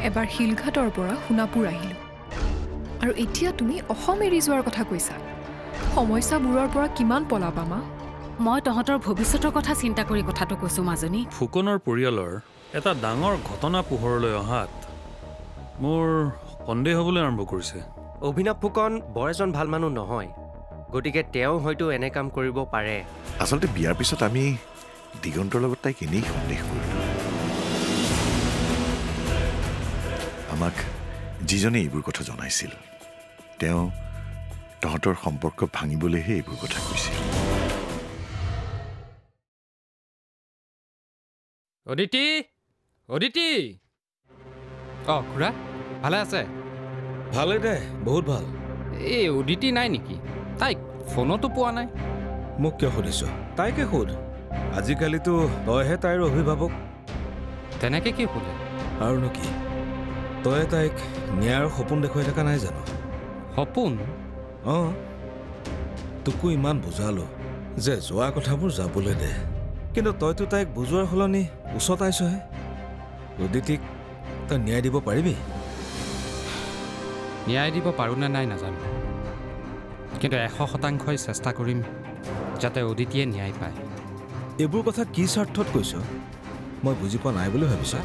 এবাৰ শিলঘাটৰ পৰা সোণাপুৰ আহিলোঁ আৰু এতিয়া তুমি অসম এৰি যোৱাৰ কথা কৈছা সমস্যাবোৰৰ পৰা কিমান পলাবা মা মই তহঁতৰ ভৱিষ্যতৰ কথা চিন্তা কৰি কথাটো কৈছোঁ মাজনী ফুকনৰ পৰিয়ালৰ এটা ডাঙৰ ঘটনা পোহৰলৈ অহাত মোৰ সন্দেহ হ'বলৈ আৰম্ভ কৰিছে অভিনৱ ফুকন বৰ এজন ভাল মানুহ নহয় গতিকে তেওঁ হয়তো এনে কাম কৰিব পাৰে আচলতে বিয়াৰ পিছত আমি দিগন্তৰ লগত তাইক এনেই সন্দেহ কৰিলোঁ আমাক যিজনে এইবোৰ কথা জনাইছিল তেওঁ তহঁতৰ সম্পৰ্ক ভাঙিবলৈহে এইবোৰ কথা কৈছিল অদিতি অদিতি খুৰা ভালে আছে ভালে দে বহুত ভাল এই অদিতি নাই নেকি তাইক ফোনতো পোৱা নাই মোক কিয় সুধিছ তাইকে সোধ আজিকালিতো তইহে তাইৰ অভিভাৱক তেনেকে কি সোধে আৰুনো কি তই তাইক ন্যায়ৰ সপোন দেখুৱাই থকা নাই জানো সপোন অঁ তোকো ইমান বুজালো যে যোৱা কথাবোৰ যাবলৈ দে কিন্তু তইতো তাইক বুজোৱাৰ সলনি উচতাইছহে অদিতিক তই ন্যায় দিব পাৰিবি ন্যায় দিব পাৰোঁ নে নাই নাজানো কিন্তু 100% চেষ্টা কৰিম যাতে অদিতিয়ে ন্যায় পায় এইবোৰ কথা কি স্বাৰ্থত কৈছ মই বুজি পোৱা নাই বুলি ভাবিছা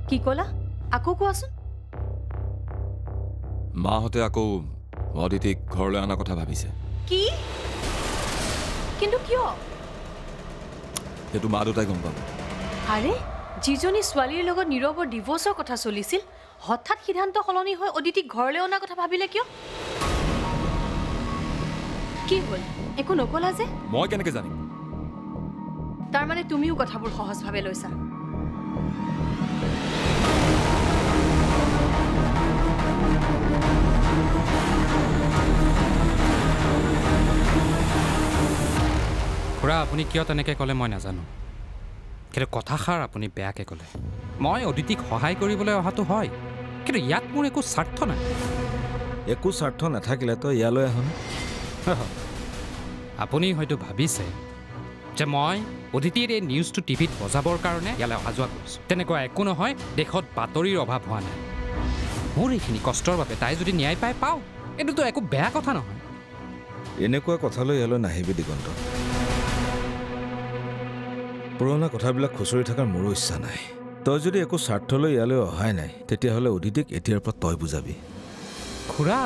কি ক'লা আকৌ কোৱাচোন মাহঁতে আকৌ অদিতিক ঘৰলৈ অনাৰ কথা ভাবিছে কি কিন্তু কিয় সেইটো মা দেউতাই গম পাব আৰে যিজনী ছোৱালীৰ লগত নীৰৱৰ ডিভোৰ্চৰ কথা চলিছিল হঠাৎ সিদ্ধান্ত সলনি হৈ অদিতিক ঘৰলৈ অনাৰ কথা ভাবিলে কিয় কি হ'ল একো নকলা যে মই কেনেকৈ জানিম তাৰমানে তুমিও কথাবোৰ সহজভাৱে লৈছা খুৰা আপুনি কিয় তেনেকৈ ক'লে মই নাজানো কিন্তু কথাষাৰ আপুনি বেয়াকৈ ক'লে মই অদিতিক সহায় কৰিবলৈ অহাটো হয় কিন্তু ইয়াত মোৰ একো স্বাৰ্থ নাই একো স্বাৰ্থ নাথাকিলে তই ইয়ালৈ আহোঁ আপুনি হয়তো ভাবিছে যে মই অদিতিৰ এই নিউজটো টিভিত বজাবৰ কাৰণে ইয়ালৈ অহা যোৱা কৰিছোঁ তেনেকুৱা একো নহয় দেশত বাতৰিৰ অভাৱ হোৱা নাই মোৰ এইখিনি কষ্টৰ বাবে তাই যদি ন্যায় পাই পাওঁ এইটোতো একো বেয়া কথা নহয় এনেকুৱা কথালৈ ইয়ালৈ নাহিবি দিগন্ত পুৰণা কথাবিলাক খুচৰি থকাৰ মোৰো ইচ্ছা নাই তই যদি একো স্বাৰ্থলৈ ইয়ালৈ অহাই নাই তেতিয়াহ'লে অদিতিক এতিয়াৰ পৰা তই বুজাবি খুৰা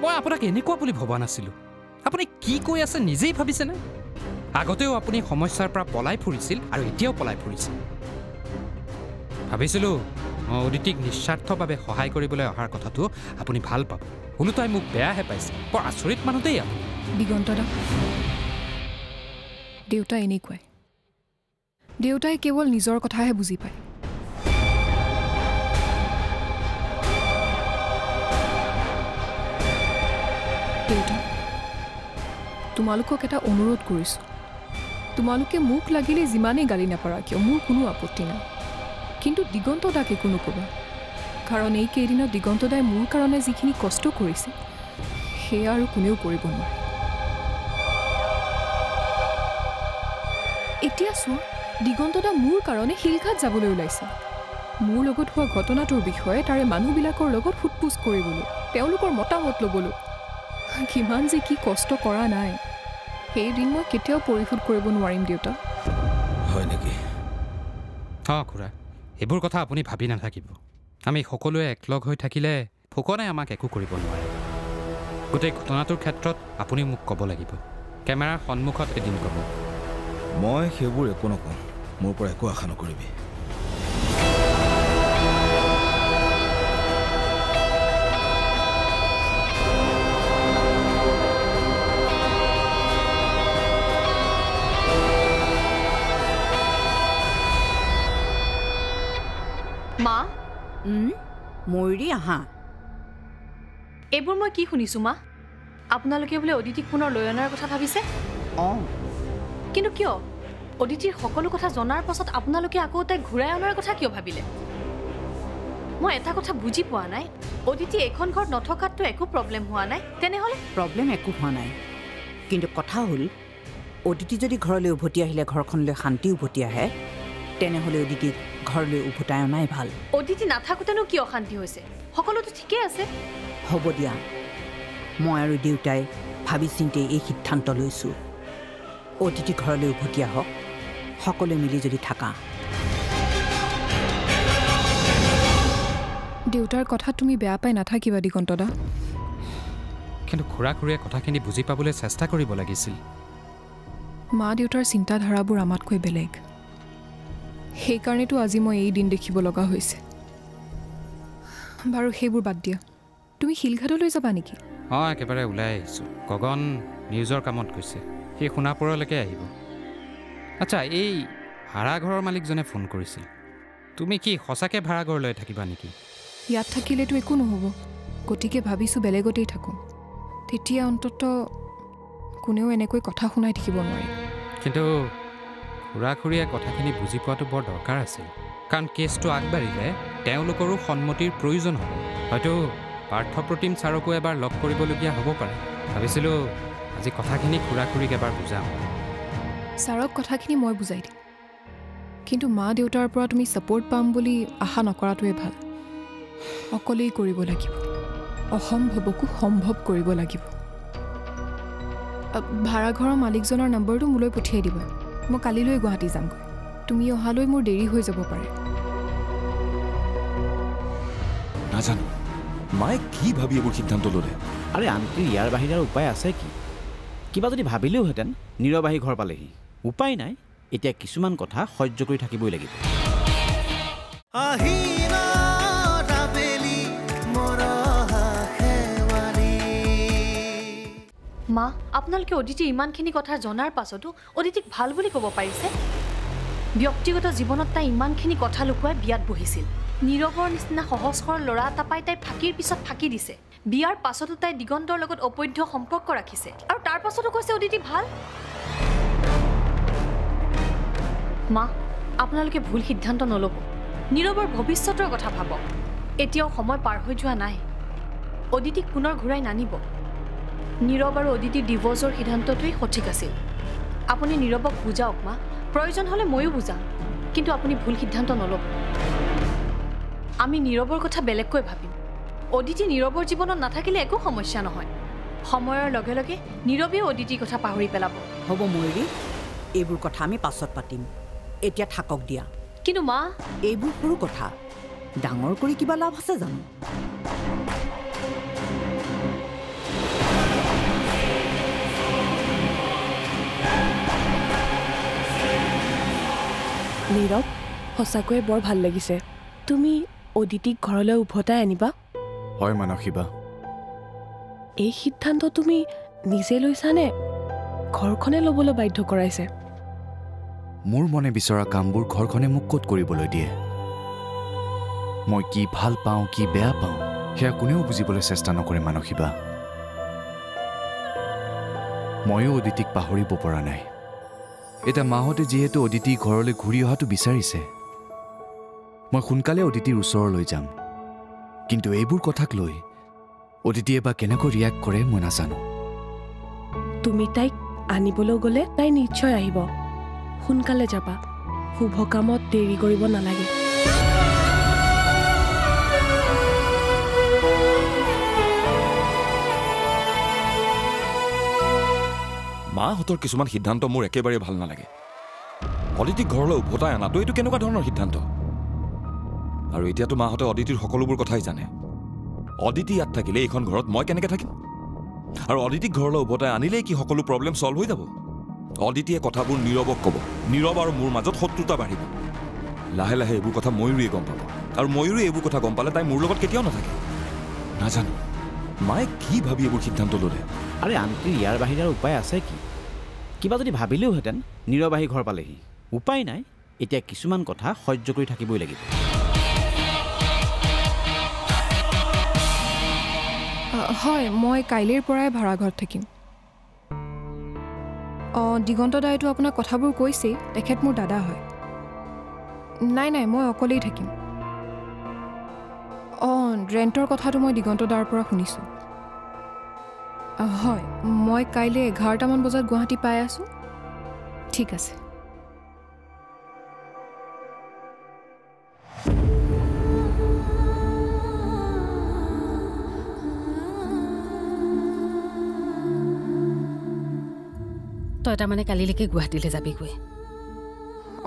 মই আপোনাক এনেকুৱা বুলি ভবা নাছিলোঁ আপুনি কি কৈ আছে নিজেই ভাবিছেনে আগতেও আপুনি সমস্যাৰ পৰা পলাই ফুৰিছিল আৰু এতিয়াও পলাই ফুৰিছিল ভাবিছিলোঁ মই অদিতিক নিস্বাৰ্থভাৱে সহায় কৰিবলৈ অহাৰ কথাটো আপুনি ভাল পাব ওলোটাই মোক বেয়াহে পাইছে বৰ আচৰিত মানুহ দেই আপুনি দিগন্ত দা দেউতা এনেকুৱাই দেউতাই কেৱল নিজৰ কথাহে বুজি পায় দেউতা তোমালোকক এটা অনুৰোধ কৰিছোঁ তোমালোকে মোক লাগিলে যিমানেই গালি নাপাৰা কিয় মোৰ কোনো আপত্তি নাই কিন্তু দিগন্ত দাক একো নক'বা কাৰণ এই কেইদিনত দিগন্ত দাই মোৰ কাৰণে যিখিনি কষ্ট কৰিছে সেয়া আৰু কোনেও কৰিব নোৱাৰে এতিয়া চোৱা দিগন্ত দা মোৰ কাৰণে শিলঘাট যাবলৈ ওলাইছে মোৰ লগত হোৱা ঘটনাটোৰ বিষয়ে তাৰে মানুহবিলাকৰ লগত সোধপোছ কৰিবলৈ তেওঁলোকৰ মতামত ল'বলৈ কিমান যে কি কষ্ট কৰা নাই সেই দিন মই কেতিয়াও পৰিশোধ কৰিব নোৱাৰিম দেউতা হয় নেকি খুৰা এইবোৰ কথা আপুনি ভাবি নাথাকিব আমি সকলোৱে একলগ হৈ থাকিলে ফুকনে আমাক একো কৰিব নোৱাৰে গোটেই ঘটনাটোৰ ক্ষেত্ৰত আপুনি মোক ক'ব লাগিব কেমেৰাৰ সন্মুখত এদিন ক'ব মই সেইবোৰ একো নকওঁ মোৰ পৰা একো আশা নকৰিবি মা ময়ূৰী আহা এইবোৰ মই কি শুনিছোঁ মা আপোনালোকে বোলে অদিতিক পুনৰ লৈ অনাৰ কথা ভাবিছে অঁ কিন্তু কিয় অদিতিৰ সকলো কথা জনাৰ পাছত আপোনালোকে আকৌ তাইক ঘূৰাই অনাৰ কথা কিয় ভাবিলে মই এটা কথা বুজি পোৱা নাই অদিতি এখন ঘৰত নথকাততো একো প্ৰব্লেম হোৱা নাই তেনেহ'লে প্ৰব্লেম একো হোৱা নাই কিন্তু কথা হ'ল অদিতি যদি ঘৰলৈ উভতি আহিলে ঘৰখনলৈ শান্তি উভতি আহে তেনেহ'লে অদিতিক ঘৰলৈ উভতাই অনাই ভাল অদিতি নাথাকোঁতেনো কি অশান্তি হৈছে সকলোতো ঠিকেই আছে হ'ব দিয়া মই আৰু দেউতাই ভাবি চিন্তি এই সিদ্ধান্ত লৈছোঁ অদিতি ঘৰলৈ উভতি আহক সকলোৱে মিলি যদি থাকা দেউতাৰ কথা তুমি বেয়া পাই নাথাকিবা দিগন্তদা কিন্তু খুৰা খুৰীয়ে কথাখিনি বুজি পাবলৈ চেষ্টা কৰিব লাগিছিল মা দেউতাৰ চিন্তাধাৰাবোৰ আমাতকৈ বেলেগ সেইকাৰণেতো আজি মই এই দিন দেখিব লগা হৈছে বাৰু সেইবোৰ বাদ দিয়া তুমি শিলঘাটলৈ যাবা নেকি অঁ একেবাৰে ওলাই আহিছোঁ গগন নিউজৰ কামত গৈছে সেই সোণাপুৰলৈকে আহিব আচ্ছা এই ভাড়াঘৰৰ মালিকজনে ফোন কৰিছিল তুমি কি সঁচাকৈ ভাড়াঘৰলৈ থাকিবা নেকি ইয়াত থাকিলেতো একো নহ'ব গতিকে ভাবিছোঁ বেলেগতেই থাকোঁ তেতিয়া অন্তত কোনেও এনেকৈ কথা শুনাই থাকিব নোৱাৰে কিন্তু খুৰা খুৰীয়ে কথাখিনি বুজি পোৱাটো বৰ দৰকাৰ আছিল কাৰণ কেছটো আগবাঢ়িলে তেওঁলোকৰো সন্মতিৰ প্ৰয়োজন হ'ব হয়তো পাৰ্থপ্ৰতিম ছাৰকো এবাৰ লগ কৰিবলগীয়া হ'ব পাৰে ভাবিছিলোঁ আজি কথাখিনি খুৰা খুৰীক এবাৰ বুজাম ছাৰক কথাখিনি মই বুজাই দিম কিন্তু মা দেউতাৰ পৰা তুমি ছাপৰ্ট পাম বুলি আশা নকৰাটোৱে ভাল অকলেই কৰিব লাগিব অসম্ভৱকো সম্ভৱ কৰিব লাগিব ভাড়াঘৰৰ মালিকজনৰ নম্বৰটো মোলৈ পঠিয়াই দিবা মই কালিলৈ গুৱাহাটী যামগৈ তুমি অহালৈ মোৰ দেৰি হৈ যাব পাৰে নাজানো মায়ে কি ভাবি এইবোৰ সিদ্ধান্ত ল'লে আৰে আনকি ইয়াৰ বাহিৰে উপায় আছে কি কিবা যদি ভাবিলেওহেঁতেন নীৰৱ আহি ঘৰ পালেহি উপায় নাই এতিয়া কিছুমান কথা সহ্য কৰি থাকিবই লাগিব মা আপোনালোকে অদিতি ইমানখিনি কথা জনাৰ পাছতো অদিতিক ভাল বুলি ক'ব পাৰিছে ব্যক্তিগত জীৱনত তাই ইমানখিনি কথা লুকুৱাই বিয়াত বহিছিল নীৰৱৰ নিচিনা সহজ সৰল ল'ৰা এটা পাই তাই ফাঁকিৰ পিছত ফাঁকি দিছে বিয়াৰ পাছতো তাই দিগন্তৰ লগত অবৈধ সম্পৰ্ক ৰাখিছে আৰু তাৰ পাছতো কৈছে অদিতি ভাল মা আপোনালোকে ভুল সিদ্ধান্ত নল'ব নীৰৱৰ ভৱিষ্যতৰ কথা ভাবক এতিয়াও সময় পাৰ হৈ যোৱা নাই অদিতিক পুনৰ ঘূৰাই নানিব নীৰৱ আৰু অদিতিৰ ডিভোৰ্চৰ সিদ্ধান্তটোৱেই সঠিক আছিল আপুনি নীৰৱক বুজাওক মা প্ৰয়োজন হ'লে ময়ো বুজাম কিন্তু আপুনি ভুল সিদ্ধান্ত নল'ব আমি নীৰৱৰ কথা বেলেগকৈ ভাবিম অদিতি নীৰৱৰ জীৱনত নাথাকিলে একো সমস্যা নহয় সময়ৰ লগে লগে নীৰৱেও অদিতিৰ কথা পাহৰি পেলাব হ'ব ময়ূৰী এইবোৰ কথা আমি পাছত পাতিম এতিয়া থাকক দিয়া কিন্তু মা এইবোৰ সৰু কথা ডাঙৰ কৰি কিবা লাভ আছে জানো নীৰৱ সঁচাকৈয়ে বৰ ভাল লাগিছে তুমি অদিতিক ঘৰলৈ উভতাই আনিবা হয় মানসীবা এই সিদ্ধান্ত তুমি নিজে লৈছানে ঘৰখনে ল'বলৈ বাধ্য কৰাইছে মোৰ মনে বিচৰা কামবোৰ ঘৰখনে মোক ক'ত কৰিবলৈ দিয়ে মই কি ভাল পাওঁ কি বেয়া পাওঁ সেয়া কোনেও বুজিবলৈ চেষ্টা নকৰে মানসীবা ময়ো অদিতিক পাহৰিব পৰা নাই এটা মাহতে যিহেতু অদিতি ঘৰলৈ ঘূৰি অহাটো বিচাৰিছে মই সোনকালে অদিতিৰ ওচৰলৈ যাম কিন্তু এইবোৰ কথাক লৈ অদিতিয়ে বা কেনেকৈ ৰিয়েক্ট কৰে মই নাজানো তুমি তাইক আনিবলৈ গ'লে তাই নিশ্চয় আহিব সোনকালে যাবা শুভ কামত দেৰি কৰিব নালাগে মাহঁতৰ কিছুমান সিদ্ধান্ত মোৰ একেবাৰে ভাল নালাগে অদিতিক ঘৰলৈ উভতাই অনাটো এইটো কেনেকুৱা ধৰণৰ সিদ্ধান্ত আৰু এতিয়াতো মাহঁতে অদিতিৰ সকলোবোৰ কথাই জানে অদিতি ইয়াত থাকিলে এইখন ঘৰত মই কেনেকৈ থাকিম আৰু অদিতিক ঘৰলৈ উভতাই আনিলেই কি সকলো প্ৰব্লেম ছল্ভ হৈ যাব অদিতিয়ে কথাবোৰ নীৰৱক ক'ব নীৰৱ আৰু মোৰ মাজত শত্ৰুতা বাঢ়িব লাহে লাহে এইবোৰ কথা ময়ূৰীয়ে গম পাব আৰু ময়ূৰীয়ে এইবোৰ কথা গম পালে তাই মোৰ লগত কেতিয়াও নাথাকে নাজানো মায়ে কি ভাবি এইবোৰ সিদ্ধান্ত ল'লে আৰে আনকি ইয়াৰ বাহিৰে উপায় আছে কি কিবা যদি ভাবিলেওহেঁতেন নীৰৱ আহি ঘৰ পালেহি উপায় নাই এতিয়া কিছুমান কথা সহ্য কৰি থাকিবই লাগিব হয় মই কাইলৈৰ পৰাই ভাড়াঘৰত থাকিম দিগন্ত দাইতো আপোনাক কথাবোৰ কৈছেই তেখেত মোৰ দাদা হয় নাই মই অকলেই থাকিম অঁ ৰেণ্টৰ কথাটো মই দিগন্ত দাৰ পৰা শুনিছোঁ হয় মই কাইলৈ 11টামান বজাত গুৱাহাটী পাই আছোঁ ঠিক আছে তই তাৰমানে কালিলৈকে গুৱাহাটীলৈ যাবিগৈ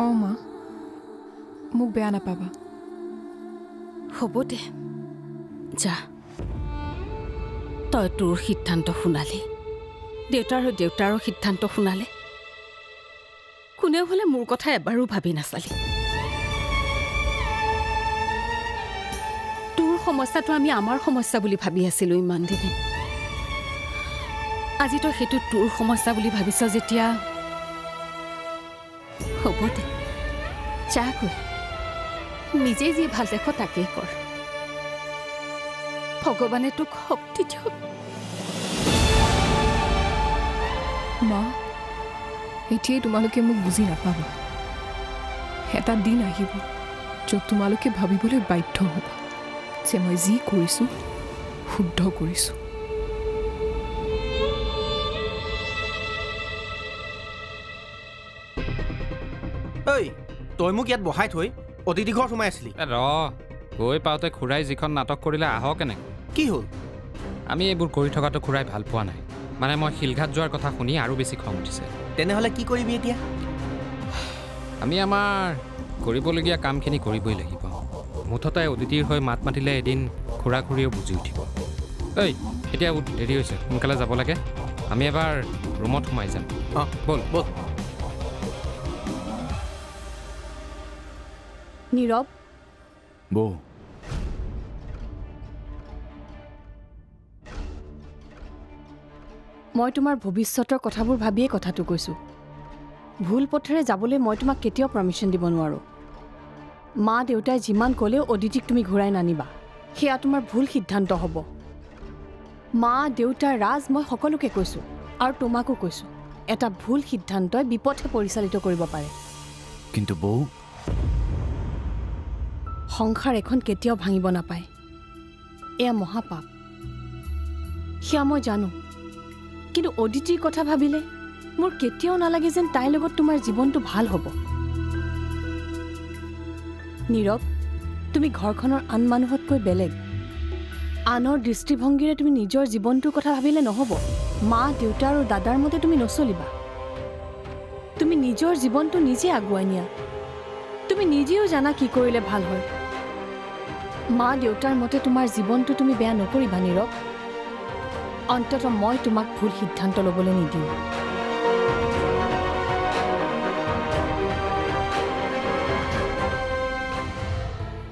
অঁ মা মোক বেয়া নাপাবা হ'ব দে যা তই তোৰ সিদ্ধান্ত শুনালি দেউতাৰো সিদ্ধান্ত শুনালে কোনেও হ'লে মোৰ কথা এবাৰো ভাবি নাচালি তোৰ সমস্যাটো আমি আমাৰ সমস্যা বুলি ভাবি আছিলোঁ ইমান দিনে আজি তই সেইটো তোৰ সমস্যা বুলি ভাবিছ যেতিয়া হ'ব দে যা গৈ নিজেই যি ভাল দেখো তাকেই কৰ ভগৱানে তোক শক্তি দিয়ক মা এতিয়াই তোমালোকে মোক বুজি নাপাবা এটা দিন আহিব য'ত তোমালোকে ভাবিবলৈ বাধ্য হ'বা যে মই যি কৰিছোঁ শুদ্ধ কৰিছোঁ ঐ তই মোক ইয়াত বহাই থৈ অতিথি ঘৰত সোমাই আছিলি ৰ গৈ পাওঁতে খুৰাই যিখন নাটক কৰিলে আহ কেনেকৈ কি হ'ল আমি এইবোৰ কৰি থকাটো খুৰাই ভাল পোৱা নাই মানে মই শিলঘাট যোৱাৰ কথা শুনি আৰু বেছি খং উঠিছে তেনেহ'লে কি কৰিবি এতিয়া আমি আমাৰ কৰিবলগীয়া কামখিনি কৰিবই লাগিব মুঠতে অতিথিৰ হৈ মাত মাতিলে এদিন খুৰা খুৰীয়েও বুজি উঠিব ঐ এতিয়া দেৰি হৈছে সোনকালে যাব লাগে আমি এবাৰ ৰুমত সোমাই যাম অঁ ব'ল ব'ল নীৰৱ বৌ মই তোমাৰ ভৱিষ্যতৰ কথাবোৰ ভাবিয়ে কথাটো কৈছোঁ ভুল পথেৰে যাবলৈ মই তোমাক কেতিয়াও পাৰ্মিশ্যন দিব নোৱাৰোঁ মা দেউতাই যিমান ক'লেও অদিতিক তুমি ঘূৰাই নানিবা সেয়া তোমাৰ ভুল সিদ্ধান্ত হ'ব মা দেউতা ৰাজ মই সকলোকে কৈছোঁ আৰু তোমাকো কৈছোঁ এটা ভুল সিদ্ধান্তই বিপথে পৰিচালিত কৰিব পাৰে কিন্তু বৌ সংসাৰ এখন কেতিয়াও ভাঙিব নাপায় এয়া মহাপাপ সেয়া মই জানো কিন্তু অদিতিৰ কথা ভাবিলে মোৰ কেতিয়াও নালাগে যেন তাইৰ লগত তোমাৰ জীৱনটো ভাল হ'ব নীৰৱ তুমি ঘৰখনৰ আন মানুহতকৈ বেলেগ আনৰ দৃষ্টিভংগীৰে তুমি নিজৰ জীৱনটোৰ কথা ভাবিলে নহ'ব মা দেউতা আৰু দাদাৰ মতে তুমি নচলিবা তুমি নিজৰ জীৱনটো নিজে আগুৱাই নিয়া তুমি নিজেও জানা কি কৰিলে ভাল হয় মা দেউতাৰ মতে তোমাৰ জীৱনটো তুমি বেয়া নকৰিবা নীৰৱ অন্ততঃ মই তোমাক ভুল সিদ্ধান্ত ল'বলৈ নিদিওঁ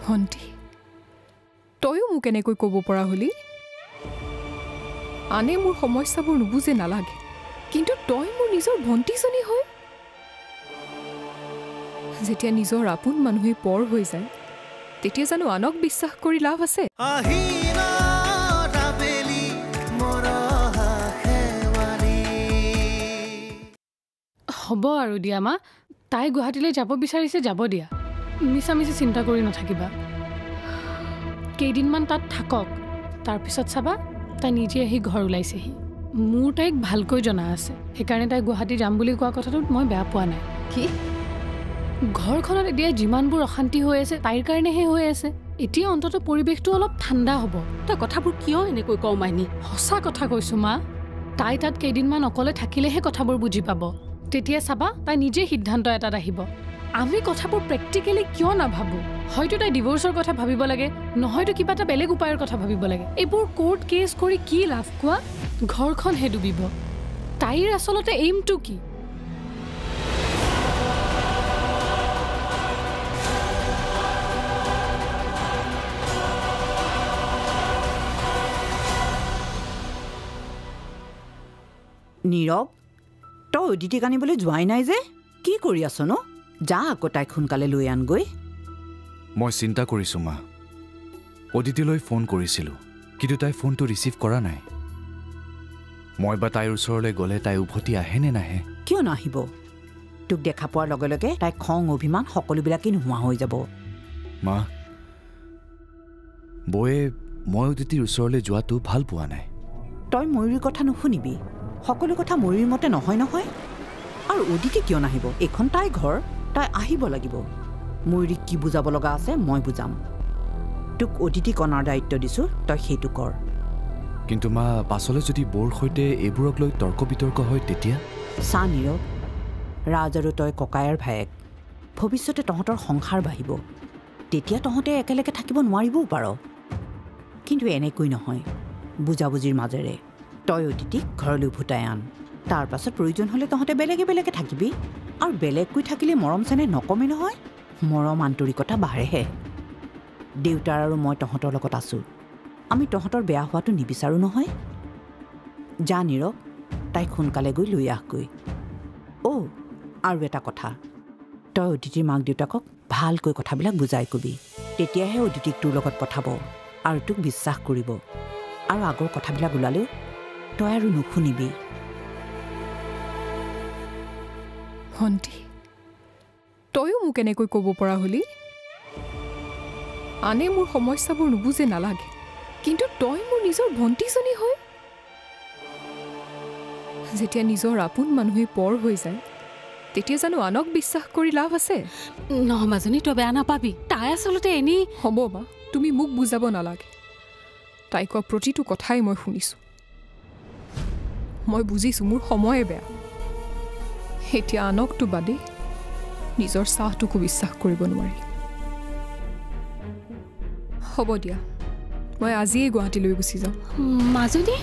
ভণ্টি তয়ো মোক এনেকৈ ক'ব পৰা হলি আনে মোৰ সমস্যাবোৰ নুবুজে নালাগে কিন্তু তই মোৰ নিজৰ ভণ্টিজনী হয় যেতিয়া নিজৰ আপোন মানুহে পৰ হৈ যায় তেতিয়া জানো আনক বিশ্বাস কৰি লাভ আছে হ'ব আৰু দিয়া মা তাই গুৱাহাটীলৈ যাব বিচাৰিছে যাব দিয়া মিছামিছি চিন্তা কৰি নাথাকিবা কেইদিনমান তাত থাকক তাৰপিছত চাবা তাই নিজে আহি ঘৰ ওলাইছেহি মোৰ তাইক ভালকৈ জনা আছে সেইকাৰণে তাই গুৱাহাটী যাম বুলি কোৱা কথাটোত মই বেয়া পোৱা নাই কি ঘৰখনত এতিয়া যিমানবোৰ অশান্তি হৈ আছে তাইৰ কাৰণেহে হৈ আছে এতিয়া অন্ততঃ পৰিৱেশটো অলপ ঠাণ্ডা হ'ব তই কথাবোৰ কিয় এনেকৈ কওঁ মাইনী সঁচা কথা কৈছোঁ মা তাই তাত কেইদিনমান অকলে থাকিলেহে কথাবোৰ বুজি পাব তেতিয়া চাবা তাই নিজে সিদ্ধান্ত এটাত আহিব আমি কথাবোৰ প্ৰেক্টিকেলি কিয় নাভাবোঁ হয়তো তাই ডিভোৰ্চৰ কথা ভাবিব লাগে নহয়তো কিবা এটা বেলেগ উপায়ৰ কথা ভাবিব লাগে এইবোৰ কোৰ্ট কেছ কৰি কি লাভ কোৱা ঘৰখনহে ডুবিব তাইৰ আচলতে এইমটো কি নীৰৱ তই অদিতিক আনিবলৈ যোৱাই নাই যে কি কৰি আছ ন যা আকৌ তাইক সোনকালে লৈ আনগৈ মই চিন্তা কৰিছোঁ মা অদিতিলৈ ফোন কৰিছিলোঁ কিন্তু তাই ফোনটো ৰিচিভ কৰা নাই মই বা তাইৰ ওচৰলৈ গ'লে তাই উভতি আহে নে নাহে কিয় নাহিব তোক দেখা পোৱাৰ লগে লগে তাইৰ খং অভিমান সকলোবিলাকেই নোহোৱা হৈ যাব মা বৌয়ে মই অদিতিৰ ওচৰলৈ যোৱাটো ভাল পোৱা নাই। তই ময়ূৰীৰ কথা নুশুনিবি। সকলো কথা ময়ূৰীৰ মতে নহয় নহয়। আৰু অদিতি কিয় নাহিব? এইখন তাই ঘৰ, তাই আহিব লাগিব। ময়ূৰীক কি বুজাব লগা আছে মই বুজাম। তোক অদিতিক অনাৰ দায়িত্ব দিছোঁ, তই সেইটো কৰ। কিন্তু মা, পাছলৈ যদি বৌৰ সৈতে এইবোৰক লৈ তৰ্ক বিতৰ্ক হয় তেতিয়া? চা নীৰৱ, ৰাজ আৰু তই ককায়ৰ ভায়েক। ভৱিষ্যতে তহঁতৰ সংসাৰ বাঢ়িব, তেতিয়া তহঁতে একেলগে থাকিব নোৱাৰিবও পাৰ। কিন্তু এনেকৈ নহয়, বুজাবুজিৰ মাজেৰে তই অদিতিক ঘৰলৈ উভতাই আন। তাৰ পাছত প্ৰয়োজন হ'লে তহঁতে বেলেগে বেলেগে থাকিবি। আৰু বেলেগকৈ থাকিলে মৰম চেনেহ নকমে নহয়, মৰম আন্তৰিকতা বাঢ়েহে। দেউতাৰ আৰু মই তহঁতৰ লগত আছোঁ। আমি তহঁতৰ বেয়া হোৱাটো নিবিচাৰোঁ নহয়। যা নীৰৱ, তাইক সোনকালে গৈ লৈ আহগৈ। আৰু এটা কথা, তই অদিতিৰ মাক দেউতাকক ভালকৈ কথাবিলাক বুজাই কবি। তেতিয়াহে অদিতিক তোৰ লগত পঠাব আৰু তোক বিশ্বাস কৰিব। আৰু আগৰ কথাবিলাক ওলালেও তই আৰু নুশুনিবি। ভণ্টি, তয়ো মোক এনেকৈ ক'ব পৰা হলি? আনে মোৰ সমস্যাবোৰ নুবুজে নালাগে, কিন্তু তই মোৰ নিজৰ ভণ্টিজনী হয়। যেতিয়া নিজৰ আপোন মানুহে পৰ হৈ যায়, তেতিয়া জানো আনক বিশ্বাস কৰি লাভ আছে? নহয় মাজনী, তই বেয়া নাপাবি। তাই আচলতে এনেই। হ'ব মা, তুমি মোক বুজাব নালাগে। তাই কোৱা প্ৰতিটো কথাই মই শুনিছোঁ। মই বুজিছোঁ মোৰ সময়ে বেয়া। এতিয়া আনকটো বাদে নিজৰ চাহটোকো বিশ্বাস কৰিব নোৱাৰি। হ'ব দিয়া, মই আজিয়েই গুৱাহাটীলৈ গুচি যাওঁ। মাজনী